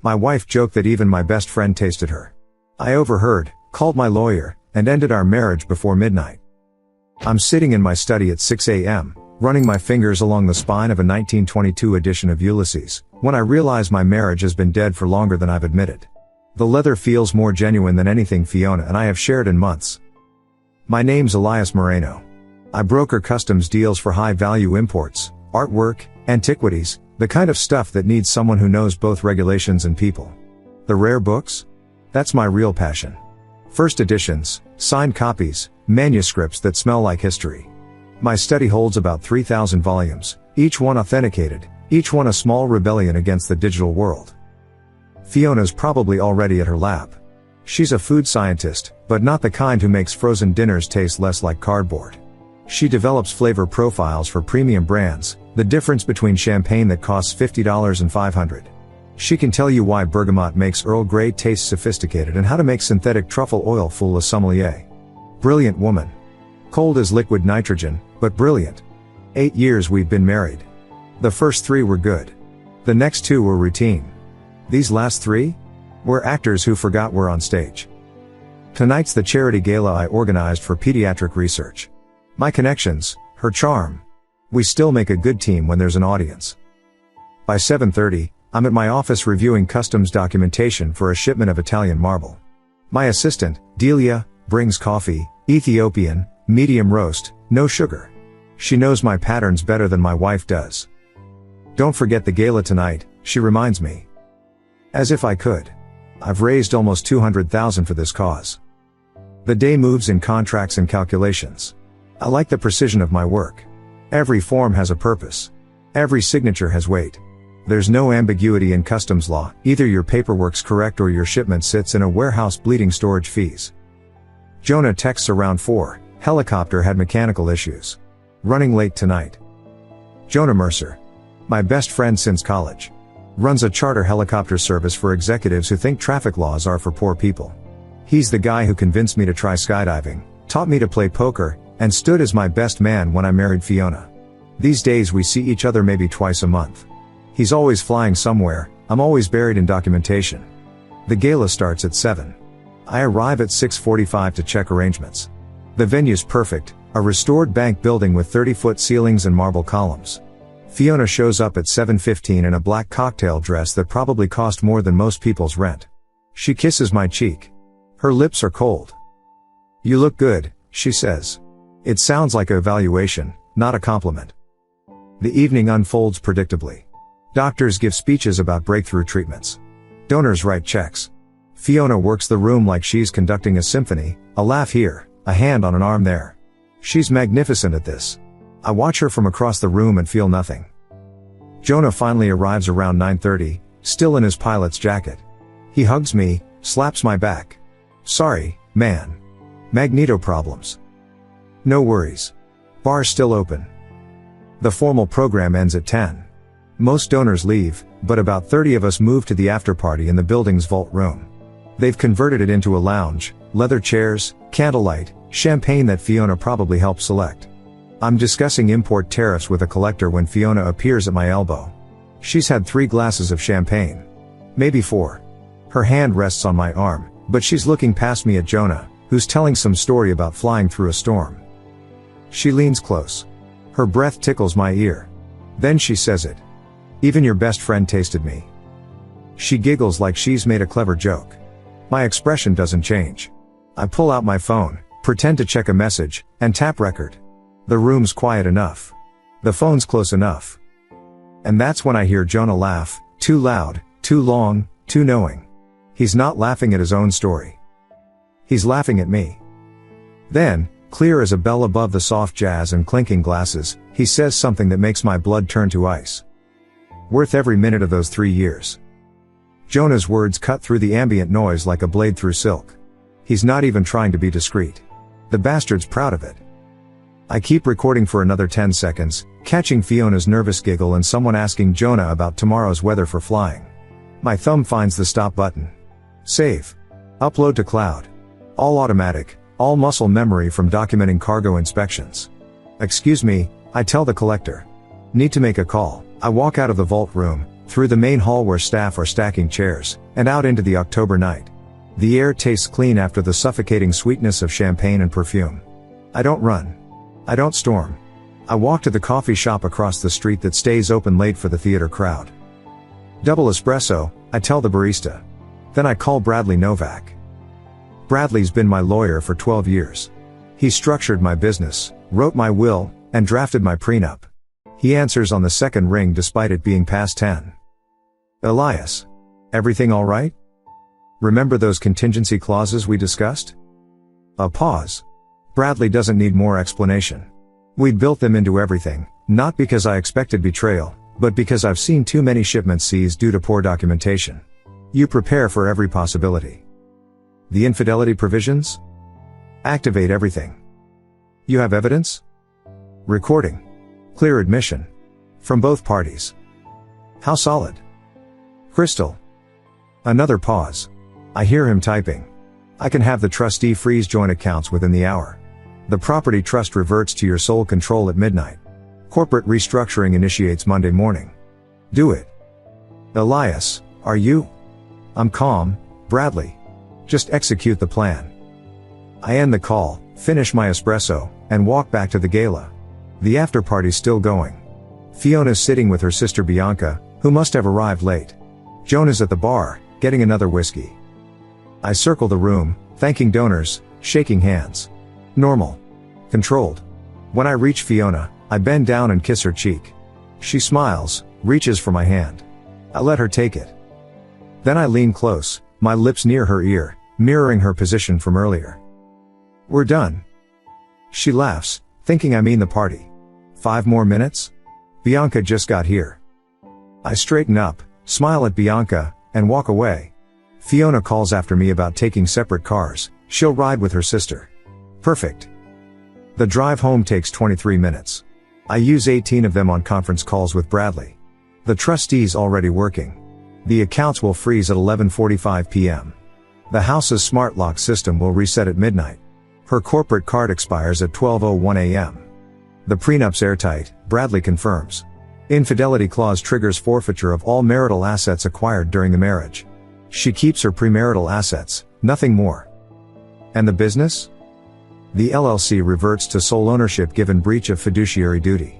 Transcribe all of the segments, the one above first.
My wife joked that even my best friend tasted her. I overheard, called my lawyer, and ended our marriage before midnight. I'm sitting in my study at 6 a.m., running my fingers along the spine of a 1922 edition of Ulysses, when I realize my marriage has been dead for longer than I've admitted. The leather feels more genuine than anything Fiona and I have shared in months. My name's Elias Moreno. I broker customs deals for high-value imports, artwork, antiquities, the kind of stuff that needs someone who knows both regulations and people. The rare books? That's my real passion. First editions, signed copies, manuscripts that smell like history. My study holds about 3,000 volumes, each one authenticated, each one a small rebellion against the digital world. Fiona's probably already at her lab. She's a food scientist, but not the kind who makes frozen dinners taste less like cardboard. She develops flavor profiles for premium brands, the difference between champagne that costs $50 and $500. She can tell you why bergamot makes Earl Grey taste sophisticated and how to make synthetic truffle oil fool a sommelier. Brilliant woman. Cold as liquid nitrogen, but brilliant. 8 years we've been married. The first 3 were good. The next 2 were routine. These last 3? We're actors who forgot we're on stage. Tonight's the charity gala I organized for pediatric research. My connections, her charm. We still make a good team when there's an audience. By 7:30, I'm at my office reviewing customs documentation for a shipment of Italian marble. My assistant, Delia, brings coffee, Ethiopian, medium roast, no sugar. She knows my patterns better than my wife does. Don't forget the gala tonight, she reminds me. As if I could. I've raised almost $200,000 for this cause. The day moves in contracts and calculations. I like the precision of my work. Every form has a purpose. Every signature has weight. There's no ambiguity in customs law, either your paperwork's correct or your shipment sits in a warehouse bleeding storage fees. Jonah texts around 4, helicopter had mechanical issues. Running late tonight. Jonah Mercer. My best friend since college. Runs a charter helicopter service for executives who think traffic laws are for poor people. He's the guy who convinced me to try skydiving, taught me to play poker, and stood as my best man when I married Fiona. These days we see each other maybe twice a month. He's always flying somewhere, I'm always buried in documentation. The gala starts at 7. I arrive at 6:45 to check arrangements. The venue's perfect, a restored bank building with 30-foot ceilings and marble columns. Fiona shows up at 7:15 in a black cocktail dress that probably cost more than most people's rent. She kisses my cheek. Her lips are cold. You look good, she says. It sounds like an evaluation, not a compliment. The evening unfolds predictably. Doctors give speeches about breakthrough treatments. Donors write checks. Fiona works the room like she's conducting a symphony, a laugh here, a hand on an arm there. She's magnificent at this. I watch her from across the room and feel nothing. Jonah finally arrives around 9:30, still in his pilot's jacket. He hugs me, slaps my back. Sorry, man. Magneto problems. No worries. Bar's still open. The formal program ends at 10. Most donors leave, but about 30 of us move to the after-party in the building's vault room. They've converted it into a lounge, leather chairs, candlelight, champagne that Fiona probably helped select. I'm discussing import tariffs with a collector when Fiona appears at my elbow. She's had 3 glasses of champagne. Maybe 4. Her hand rests on my arm, but she's looking past me at Jonah, who's telling some story about flying through a storm. She leans close. Her breath tickles my ear. Then she says it. Even your best friend tasted me. She giggles like she's made a clever joke. My expression doesn't change. I pull out my phone, pretend to check a message, and tap record. The room's quiet enough. The phone's close enough. And that's when I hear Jonah laugh, too loud, too long, too knowing. He's not laughing at his own story. He's laughing at me. Then, clear as a bell above the soft jazz and clinking glasses, he says something that makes my blood turn to ice. Worth every minute of those 3 years. Jonah's words cut through the ambient noise like a blade through silk. He's not even trying to be discreet. The bastard's proud of it. I keep recording for another 10 seconds, catching Fiona's nervous giggle and someone asking Jonah about tomorrow's weather for flying. My thumb finds the stop button. Save. Upload to cloud. All automatic, all muscle memory from documenting cargo inspections. Excuse me, I tell the collector. Need to make a call. I walk out of the vault room, Through the main hall where staff are stacking chairs, and out into the October night. The air tastes clean after the suffocating sweetness of champagne and perfume. I don't run. I don't storm. I walk to the coffee shop across the street that stays open late for the theater crowd. Double espresso, I tell the barista. Then I call Bradley Novak. Bradley's been my lawyer for 12 years. He structured my business, wrote my will, and drafted my prenup. He answers on the second ring despite it being past 10. Elias. Everything all right? Remember those contingency clauses we discussed? A pause. Bradley doesn't need more explanation. We'd built them into everything, not because I expected betrayal, but because I've seen too many shipments seized due to poor documentation. You prepare for every possibility. The infidelity provisions? Activate everything. You have evidence? Recording. Clear admission. From both parties. How solid? Crystal. Another pause. I hear him typing. I can have the trustee freeze joint accounts within the hour. The property trust reverts to your sole control at midnight. Corporate restructuring initiates Monday morning. Do it. Elias, are you? I'm calm, Bradley. Just execute the plan. I end the call, finish my espresso, and walk back to the gala. The after-party's still going. Fiona's sitting with her sister Bianca, who must have arrived late. Jonah's at the bar, getting another whiskey. I circle the room, thanking donors, shaking hands. Normal. Controlled. When I reach Fiona, I bend down and kiss her cheek. She smiles, reaches for my hand. I let her take it. Then I lean close, my lips near her ear, mirroring her position from earlier. We're done. She laughs, thinking I mean the party. 5 more minutes? Bianca just got here. I straighten up, smile at Bianca, and walk away. Fiona calls after me about taking separate cars. She'll ride with her sister. Perfect. The drive home takes 23 minutes. I use 18 of them on conference calls with Bradley. The trustee's already working. The accounts will freeze at 11:45 p.m. The house's smart lock system will reset at midnight. Her corporate card expires at 12:01 a.m. The prenup's airtight, Bradley confirms. Infidelity clause triggers forfeiture of all marital assets acquired during the marriage. She keeps her premarital assets, nothing more. And the business? The LLC reverts to sole ownership given breach of fiduciary duty.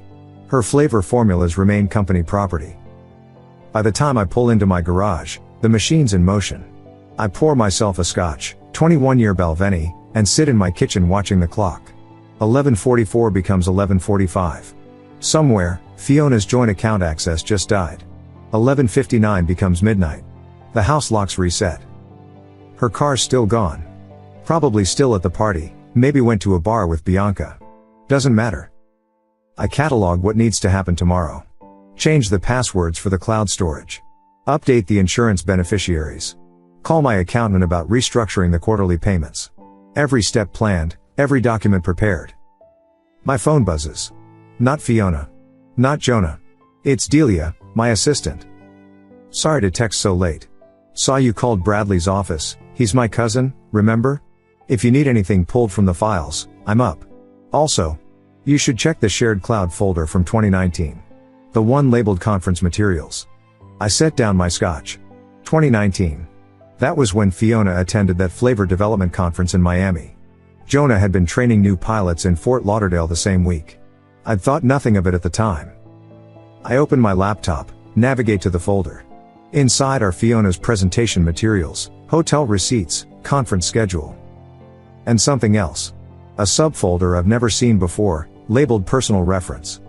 Her flavor formulas remain company property. By the time I pull into my garage, the machine's in motion. I pour myself a scotch, 21-year Balvenie, and sit in my kitchen watching the clock. 11:44 becomes 11:45. Somewhere, Fiona's joint account access just died. 11:59 becomes midnight. The house locks reset. Her car's still gone. Probably still at the party, maybe went to a bar with Bianca. Doesn't matter. I catalog what needs to happen tomorrow. Change the passwords for the cloud storage. Update the insurance beneficiaries. Call my accountant about restructuring the quarterly payments. Every step planned, every document prepared. My phone buzzes. Not Fiona. Not Jonah. It's Delia, my assistant. Sorry to text so late. Saw you called Bradley's office, he's my cousin, remember? If you need anything pulled from the files, I'm up. Also, you should check the shared cloud folder from 2019. The one labeled conference materials. I set down my scotch. 2019. That was when Fiona attended that flavor development conference in Miami. Jonah had been training new pilots in Fort Lauderdale the same week. I'd thought nothing of it at the time. I open my laptop, navigate to the folder. Inside are Fiona's presentation materials, hotel receipts, conference schedule. And something else. A subfolder I've never seen before, labeled personal reference.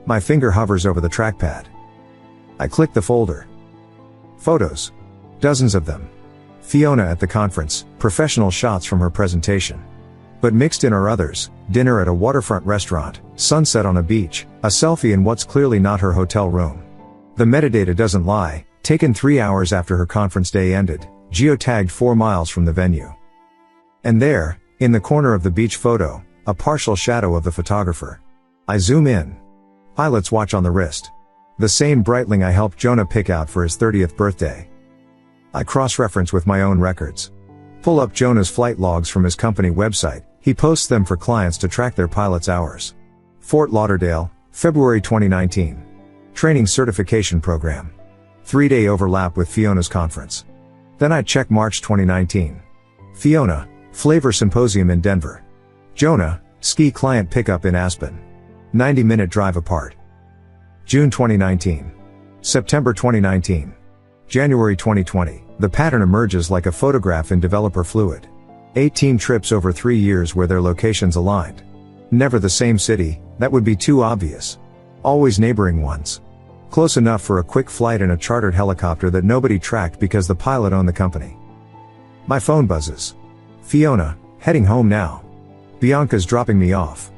My finger hovers over the trackpad. I click the folder. Photos. Dozens of them. Fiona at the conference, professional shots from her presentation. But mixed in are others, dinner at a waterfront restaurant, sunset on a beach, a selfie in what's clearly not her hotel room. The metadata doesn't lie, taken 3 hours after her conference day ended, geotagged 4 miles from the venue. And there, in the corner of the beach photo, a partial shadow of the photographer. I zoom in. Pilot's watch on the wrist. The same Breitling I helped Jonah pick out for his 30th birthday. I cross-reference with my own records. Pull up Jonah's flight logs from his company website, he posts them for clients to track their pilots' hours. Fort Lauderdale, February 2019. Training certification program. 3-day overlap with Fiona's conference. Then I check March 2019. Fiona, Flavor Symposium in Denver. Jonah, ski client pickup in Aspen. 90-minute drive apart. June 2019. September 2019. January 2020. The pattern emerges like a photograph in developer fluid. 18 trips over 3 years where their locations aligned. Never the same city, that would be too obvious. Always neighboring ones. Close enough for a quick flight in a chartered helicopter that nobody tracked because the pilot owned the company. My phone buzzes. Fiona, heading home now. Bianca's dropping me off.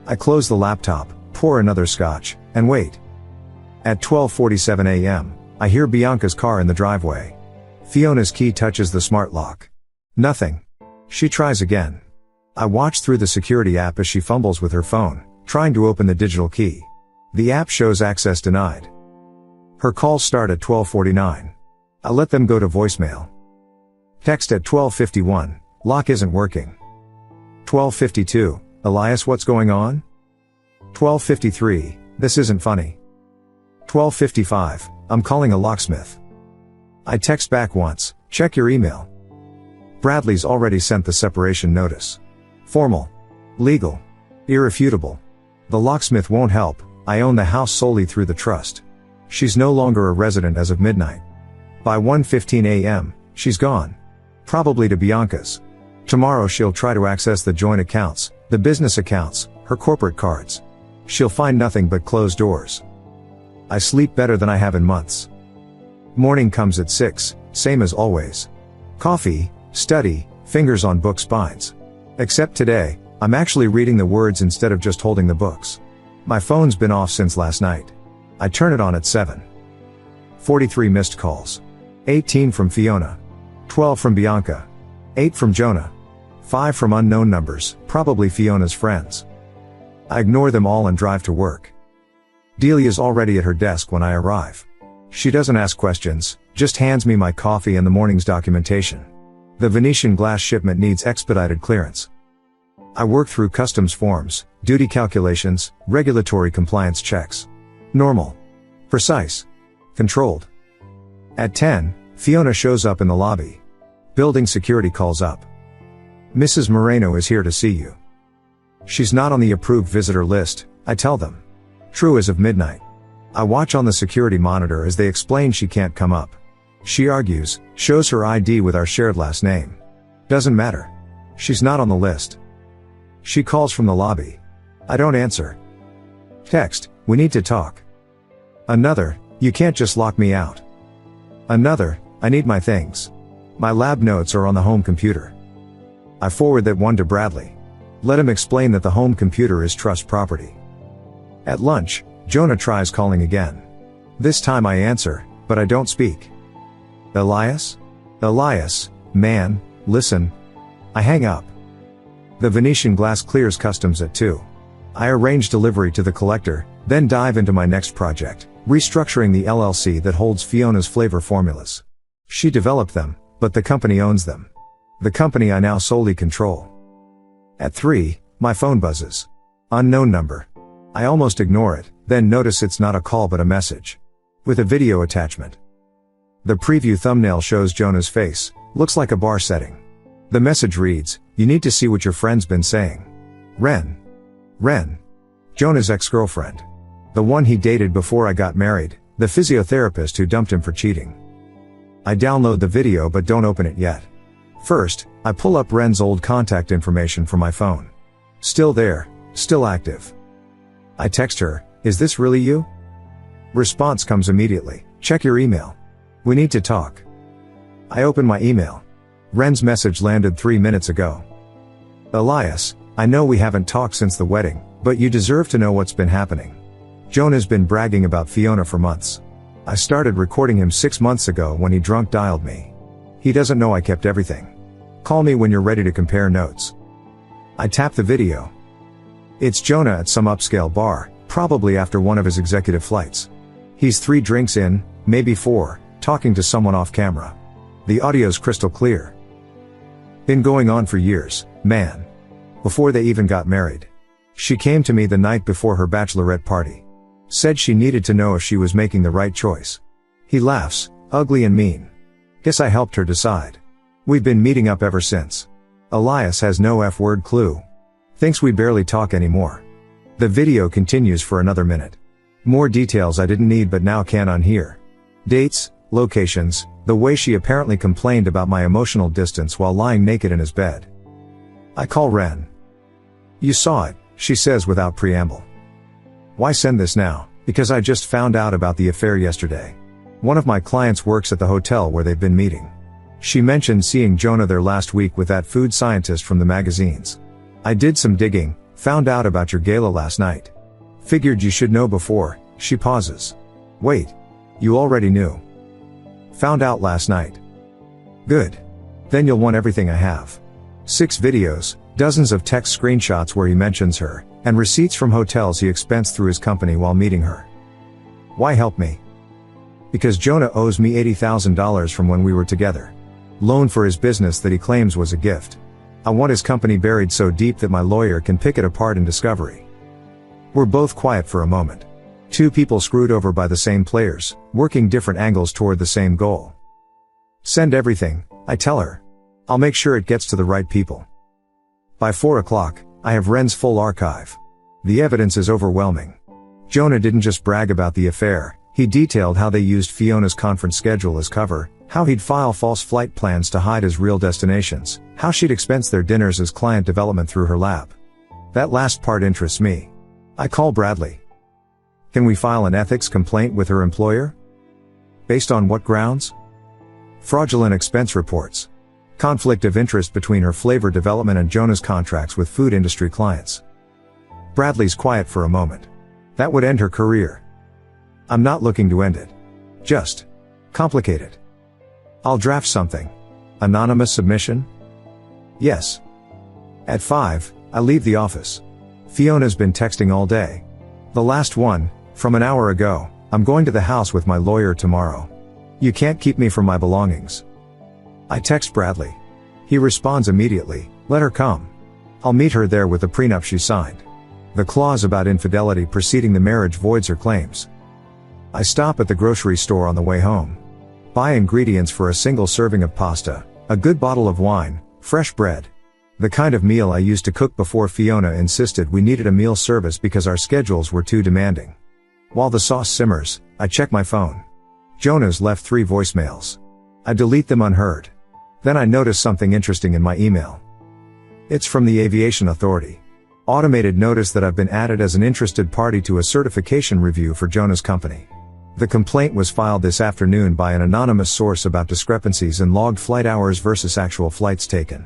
I close the laptop, pour another scotch, and wait. At 12:47 a.m., I hear Bianca's car in the driveway. Fiona's key touches the smart lock. Nothing. She tries again. I watch through the security app as she fumbles with her phone, trying to open the digital key. The app shows access denied. Her calls start at 12:49. I let them go to voicemail. Text at 12:51, lock isn't working. 12:52, Elias, what's going on? 12:53, this isn't funny. 12:55, I'm calling a locksmith. I text back once, check your email. Bradley's already sent the separation notice. Formal. Legal. Irrefutable. The locksmith won't help, I own the house solely through the trust. She's no longer a resident as of midnight. By 1:15 a.m., she's gone. Probably to Bianca's. Tomorrow she'll try to access the joint accounts, the business accounts, her corporate cards. She'll find nothing but closed doors. I sleep better than I have in months. Morning comes at 6, same as always. Coffee, study, fingers on book spines. Except today, I'm actually reading the words instead of just holding the books. My phone's been off since last night. I turn it on at 7. 43 missed calls. 18 from Fiona. 12 from Bianca. 8 from Jonah. 5 from unknown numbers, probably Fiona's friends. I ignore them all and drive to work. Delia's already at her desk when I arrive. She doesn't ask questions, just hands me my coffee and the morning's documentation. The Venetian glass shipment needs expedited clearance. I work through customs forms, duty calculations, regulatory compliance checks. Normal. Precise. Controlled. At 10, Fiona shows up in the lobby. Building security calls up. Mrs. Moreno is here to see you. She's not on the approved visitor list, I tell them. True as of midnight. I watch on the security monitor as they explain she can't come up. She argues, shows her ID with our shared last name. Doesn't matter. She's not on the list. She calls from the lobby. I don't answer. Text, we need to talk. Another, you can't just lock me out. Another, I need my things. My lab notes are on the home computer. I forward that one to Bradley. Let him explain that the home computer is trust property. At lunch, Jonah tries calling again. This time I answer, but I don't speak. Elias? Elias, man, listen. I hang up. The Venetian glass clears customs at 2. I arrange delivery to the collector, then dive into my next project, restructuring the LLC that holds Fiona's flavor formulas. She developed them, but the company owns them. The company I now solely control. At 3, my phone buzzes. Unknown number. I almost ignore it, then notice it's not a call but a message. With a video attachment. The preview thumbnail shows Jonah's face, looks like a bar setting. The message reads, you need to see what your friend's been saying. Ren. Jonah's ex-girlfriend. The one he dated before I got married, the physiotherapist who dumped him for cheating. I download the video but don't open it yet. First, I pull up Ren's old contact information from my phone. Still there, still active. I text her, is this really you? Response comes immediately, check your email. We need to talk. I open my email. Ren's message landed 3 minutes ago. Elias, I know we haven't talked since the wedding, but you deserve to know what's been happening. Jonah's been bragging about Fiona for months. I started recording him 6 months ago when he drunk dialed me. He doesn't know I kept everything. Call me when you're ready to compare notes. I tap the video. It's Jonah at some upscale bar, probably after one of his executive flights. He's 3 drinks in, maybe 4, talking to someone off camera. The audio's crystal clear. Been going on for years, man. Before they even got married. She came to me the night before her bachelorette party. Said she needed to know if she was making the right choice. He laughs, ugly and mean. Guess I helped her decide. We've been meeting up ever since. Elias has no F-word clue. Thinks we barely talk anymore. The video continues for another minute. More details I didn't need but now can't unhear. Dates, locations, the way she apparently complained about my emotional distance while lying naked in his bed. I call Ren. You saw it, she says without preamble. Why send this now? Because I just found out about the affair yesterday. One of my clients works at the hotel where they've been meeting. She mentioned seeing Jonah there last week with that food scientist from the magazines. I did some digging, found out about your gala last night. Figured you should know before, she pauses. Wait. You already knew. Found out last night. Good. Then you'll want everything I have. 6 videos, dozens of text screenshots where he mentions her, and receipts from hotels he expensed through his company while meeting her. Why help me? Because Jonah owes me $80,000 from when we were together. Loan for his business that he claims was a gift. I want his company buried so deep that my lawyer can pick it apart in discovery. We're both quiet for a moment. 2 people screwed over by the same players, working different angles toward the same goal. Send everything, I tell her. I'll make sure it gets to the right people. By 4 o'clock, I have Ren's full archive. The evidence is overwhelming. Jonah didn't just brag about the affair, he detailed how they used Fiona's conference schedule as cover, how he'd file false flight plans to hide his real destinations, how she'd expense their dinners as client development through her lab. That last part interests me. I call Bradley. Can we file an ethics complaint with her employer? Based on what grounds? Fraudulent expense reports. Conflict of interest between her flavor development and Jonah's contracts with food industry clients. Bradley's quiet for a moment. That would end her career. I'm not looking to end it. Just complicate it. I'll draft something. Anonymous submission? Yes. At 5, I leave the office. Fiona's been texting all day. The last one, from an hour ago, I'm going to the house with my lawyer tomorrow. You can't keep me from my belongings. I text Bradley. He responds immediately, let her come. I'll meet her there with the prenup she signed. The clause about infidelity preceding the marriage voids her claims. I stop at the grocery store on the way home. Buy ingredients for a single serving of pasta, a good bottle of wine, fresh bread. The kind of meal I used to cook before Fiona insisted we needed a meal service because our schedules were too demanding. While the sauce simmers, I check my phone. Jonah's left 3 voicemails. I delete them unheard. Then I notice something interesting in my email. It's from the Aviation Authority. Automated notice that I've been added as an interested party to a certification review for Jonah's company. The complaint was filed this afternoon by an anonymous source about discrepancies in logged flight hours versus actual flights taken.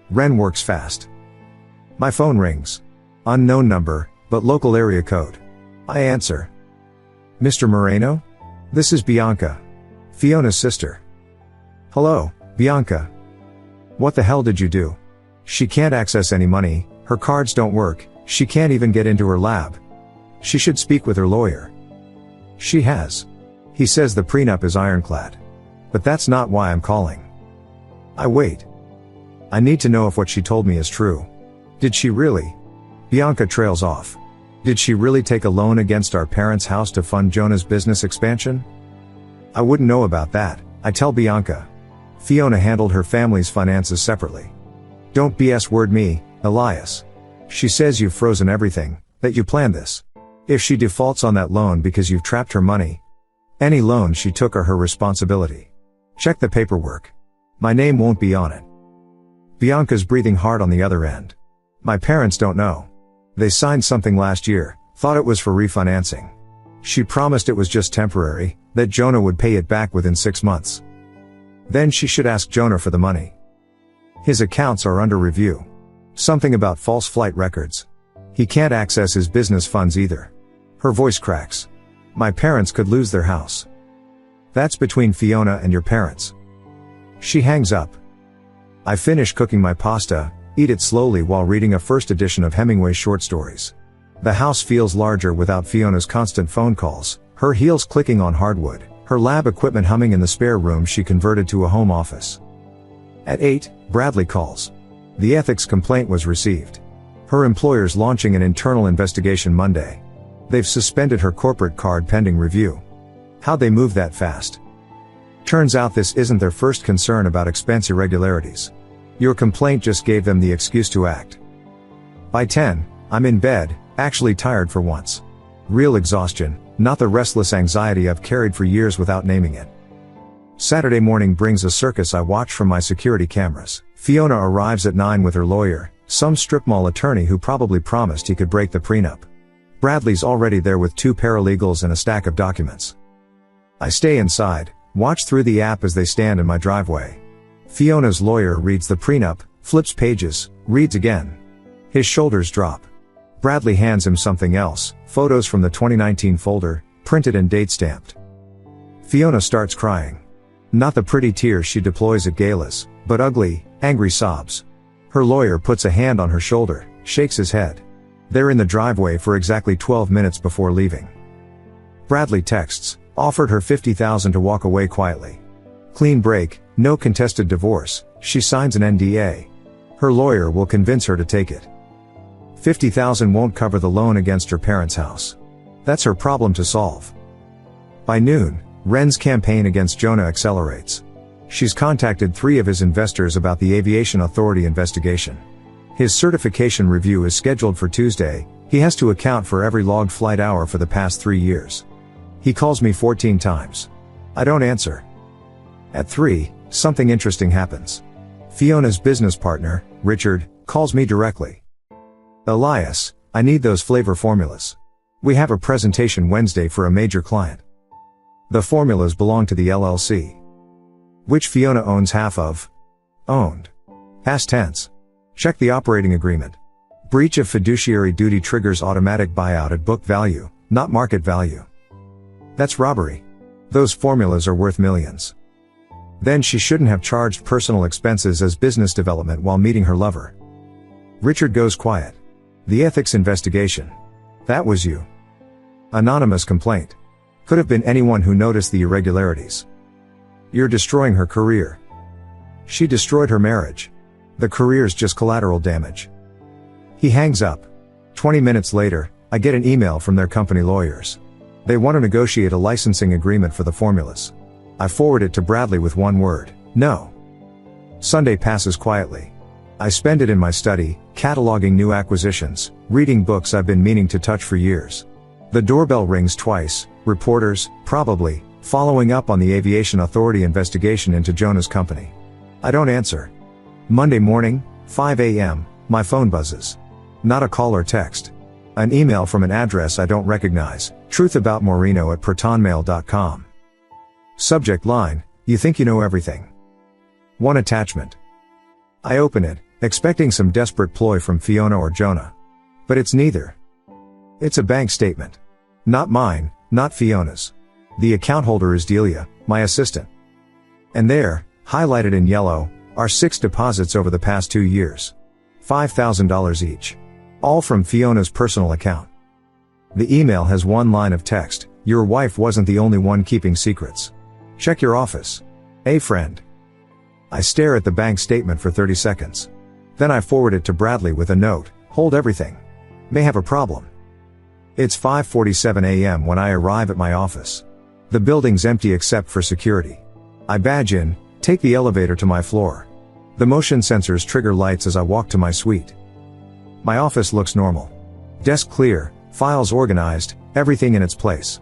Ren works fast. My phone rings. Unknown number, but local area code. I answer. Mr. Moreno? This is Bianca. Fiona's sister. Hello, Bianca. What the hell did you do? She can't access any money, her cards don't work, she can't even get into her lab. She should speak with her lawyer. She has. He says the prenup is ironclad. But that's not why I'm calling. I wait. I need to know if what she told me is true. Did she really? Bianca trails off. Did she really take a loan against our parents' house to fund Jonah's business expansion? I wouldn't know about that, I tell Bianca. Fiona handled her family's finances separately. Don't BS word me, Elias. She says you've frozen everything, that you planned this. If she defaults on that loan because you've trapped her money, any loans she took are her responsibility. Check the paperwork. My name won't be on it. Bianca's breathing hard on the other end. My parents don't know. They signed something last year, thought it was for refinancing. She promised it was just temporary, that Jonah would pay it back within 6 months. Then she should ask Jonah for the money. His accounts are under review. Something about false flight records. He can't access his business funds either. Her voice cracks. My parents could lose their house. That's between Fiona and your parents. She hangs up. I finish cooking my pasta, eat it slowly while reading a first edition of Hemingway's short stories. The house feels larger without Fiona's constant phone calls, her heels clicking on hardwood, her lab equipment humming in the spare room she converted to a home office. At 8, Bradley calls. The ethics complaint was received. Her employer's launching an internal investigation Monday. They've suspended her corporate card pending review. How'd they move that fast? Turns out this isn't their first concern about expense irregularities. Your complaint just gave them the excuse to act. By 10, I'm in bed, actually tired for once. Real exhaustion, not the restless anxiety I've carried for years without naming it. Saturday morning brings a circus I watch from my security cameras. Fiona arrives at 9 with her lawyer, some strip mall attorney who probably promised he could break the prenup. Bradley's already there with 2 paralegals and a stack of documents. I stay inside, watch through the app as they stand in my driveway. Fiona's lawyer reads the prenup, flips pages, reads again. His shoulders drop. Bradley hands him something else, photos from the 2019 folder, printed and date-stamped. Fiona starts crying. Not the pretty tears she deploys at galas, but ugly, angry sobs. Her lawyer puts a hand on her shoulder, shakes his head. They're in the driveway for exactly 12 minutes before leaving. Bradley texts, offered her $50,000 to walk away quietly. Clean break, no contested divorce, she signs an NDA. Her lawyer will convince her to take it. $50,000 won't cover the loan against her parents' house. That's her problem to solve. By noon, Wren's campaign against Jonah accelerates. She's contacted 3 of his investors about the Aviation Authority investigation. His certification review is scheduled for Tuesday. He has to account for every logged flight hour for the past 3 years. He calls me 14 times. I don't answer. At 3, something interesting happens. Fiona's business partner, Richard, calls me directly. Elias, I need those flavor formulas. We have a presentation Wednesday for a major client. The formulas belong to the LLC, which Fiona owns half of. Owned. Past tense. Check the operating agreement. Breach of fiduciary duty triggers automatic buyout at book value, not market value. That's robbery. Those formulas are worth millions. Then she shouldn't have charged personal expenses as business development while meeting her lover. Richard goes quiet. The ethics investigation. That was you. Anonymous complaint. Could have been anyone who noticed the irregularities. You're destroying her career. She destroyed her marriage. The career's just collateral damage. He hangs up. 20 minutes later, I get an email from their company lawyers. They want to negotiate a licensing agreement for the formulas. I forward it to Bradley with one word: no. Sunday passes quietly. I spend it in my study, cataloging new acquisitions, reading books I've been meaning to touch for years. The doorbell rings twice, reporters, probably, following up on the Aviation Authority investigation into Jonah's company. I don't answer. Monday morning, 5 a.m., my phone buzzes. Not a call or text. An email from an address I don't recognize, truthaboutmoreno@protonmail.com. Subject line: you think you know everything. One attachment. I open it, expecting some desperate ploy from Fiona or Jonah. But it's neither. It's a bank statement. Not mine, not Fiona's. The account holder is Delia, my assistant. And there, highlighted in yellow, are 6 deposits over the past 2 years. $5,000 each. All from Fiona's personal account. The email has one line of text: your wife wasn't the only one keeping secrets. Check your office. A friend. I stare at the bank statement for 30 seconds. Then I forward it to Bradley with a note: hold everything. May have a problem. It's 5:47 a.m. when I arrive at my office. The building's empty except for security. I badge in, take the elevator to my floor. The motion sensors trigger lights as I walk to my suite. My office looks normal. Desk clear, files organized, everything in its place.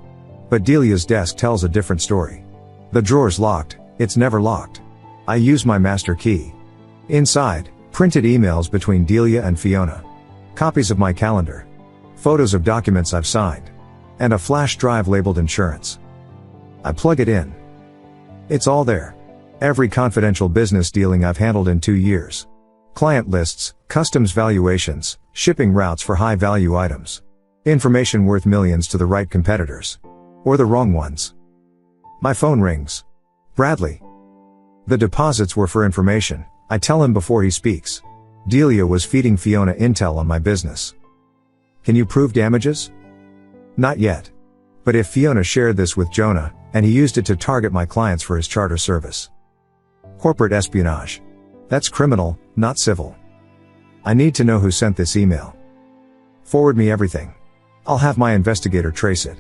But Delia's desk tells a different story. The drawer's locked, it's never locked. I use my master key. Inside, printed emails between Delia and Fiona. Copies of my calendar. Photos of documents I've signed. And a flash drive labeled insurance. I plug it in. It's all there. Every confidential business dealing I've handled in 2 years. Client lists, customs valuations, shipping routes for high-value items. Information worth millions to the right competitors. Or the wrong ones. My phone rings. Bradley. The deposits were for information, I tell him before he speaks. Delia was feeding Fiona intel on my business. Can you prove damages? Not yet. But if Fiona shared this with Jonah, and he used it to target my clients for his charter service. Corporate espionage. That's criminal, not civil. I need to know who sent this email. Forward me everything. I'll have my investigator trace it.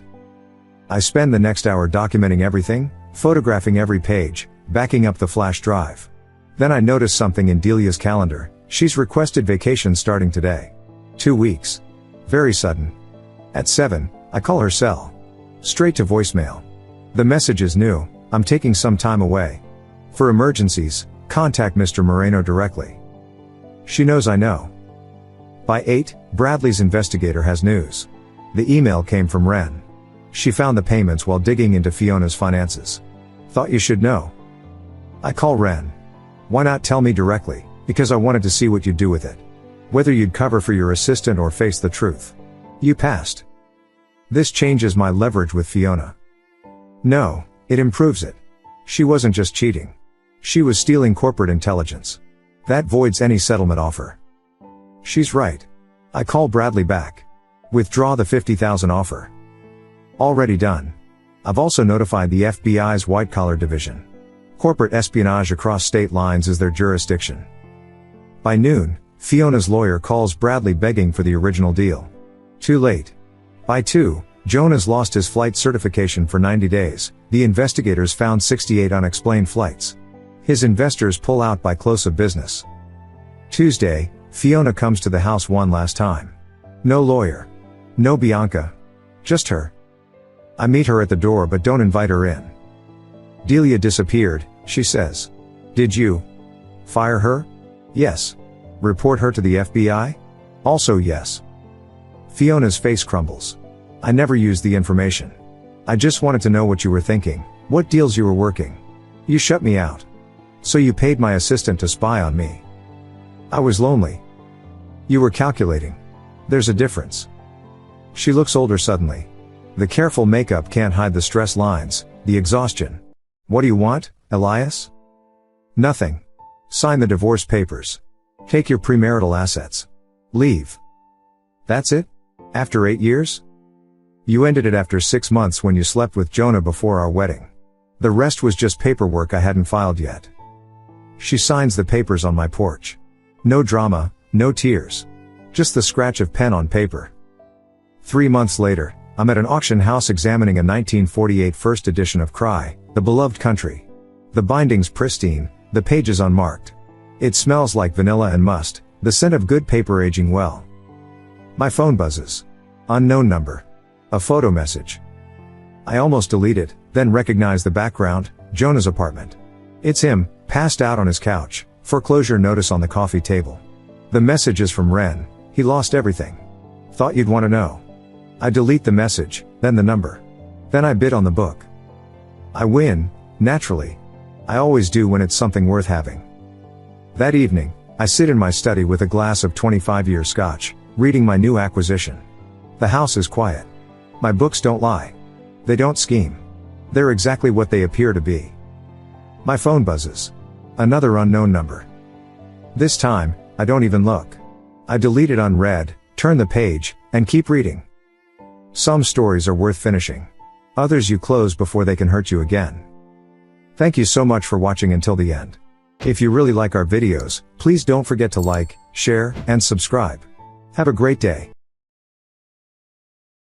I spend the next hour documenting everything, photographing every page, backing up the flash drive. Then I notice something in Delia's calendar. She's requested vacation starting today. 2 weeks. Very sudden. At 7, I call her cell. Straight to voicemail. The message is new: I'm taking some time away. For emergencies, contact Mr. Moreno directly. She knows I know. By 8, Bradley's investigator has news. The email came from Ren. She found the payments while digging into Fiona's finances. Thought you should know. I call Ren. Why not tell me directly? Because I wanted to see what you'd do with it. Whether you'd cover for your assistant or face the truth. You passed. This changes my leverage with Fiona. No, it improves it. She wasn't just cheating. She was stealing corporate intelligence. That voids any settlement offer. She's right. I call Bradley back. Withdraw the $50,000 offer. Already done. I've also notified the FBI's white-collar division. Corporate espionage across state lines is their jurisdiction. By noon, Fiona's lawyer calls Bradley begging for the original deal. Too late. By 2, Jonah's lost his flight certification for 90 days. The investigators found 68 unexplained flights. His investors pull out by close of business. Tuesday, Fiona comes to the house one last time. No lawyer. No Bianca. Just her. I meet her at the door but don't invite her in. Delia disappeared, she says. Did you fire her? Yes. Report her to the FBI? Also yes. Fiona's face crumbles. I never used the information. I just wanted to know what you were thinking, what deals you were working. You shut me out. So you paid my assistant to spy on me. I was lonely. You were calculating. There's a difference. She looks older suddenly. The careful makeup can't hide the stress lines, the exhaustion. What do you want, Elias? Nothing. Sign the divorce papers. Take your premarital assets. Leave. That's it? After 8 years? You ended it after 6 months when you slept with Jonah before our wedding. The rest was just paperwork I hadn't filed yet. She signs the papers on my porch. No drama, no tears. Just the scratch of pen on paper. 3 months later, I'm at an auction house examining a 1948 first edition of Cry, The Beloved Country. The binding's pristine, the pages unmarked. It smells like vanilla and must, the scent of good paper aging well. My phone buzzes. Unknown number. A photo message. I almost delete it, then recognize the background, Jonah's apartment. It's him, passed out on his couch, foreclosure notice on the coffee table. The message is from Ren. He lost everything. Thought you'd want to know. I delete the message, then the number. Then I bid on the book. I win, naturally. I always do when it's something worth having. That evening, I sit in my study with a glass of 25-year scotch, reading my new acquisition. The house is quiet. My books don't lie. They don't scheme. They're exactly what they appear to be. My phone buzzes. Another unknown number. This time, I don't even look. I delete it unread, turn the page, and keep reading. Some stories are worth finishing. Others you close before they can hurt you again. Thank you so much for watching until the end. If you really like our videos, please don't forget to like, share, and subscribe. Have a great day.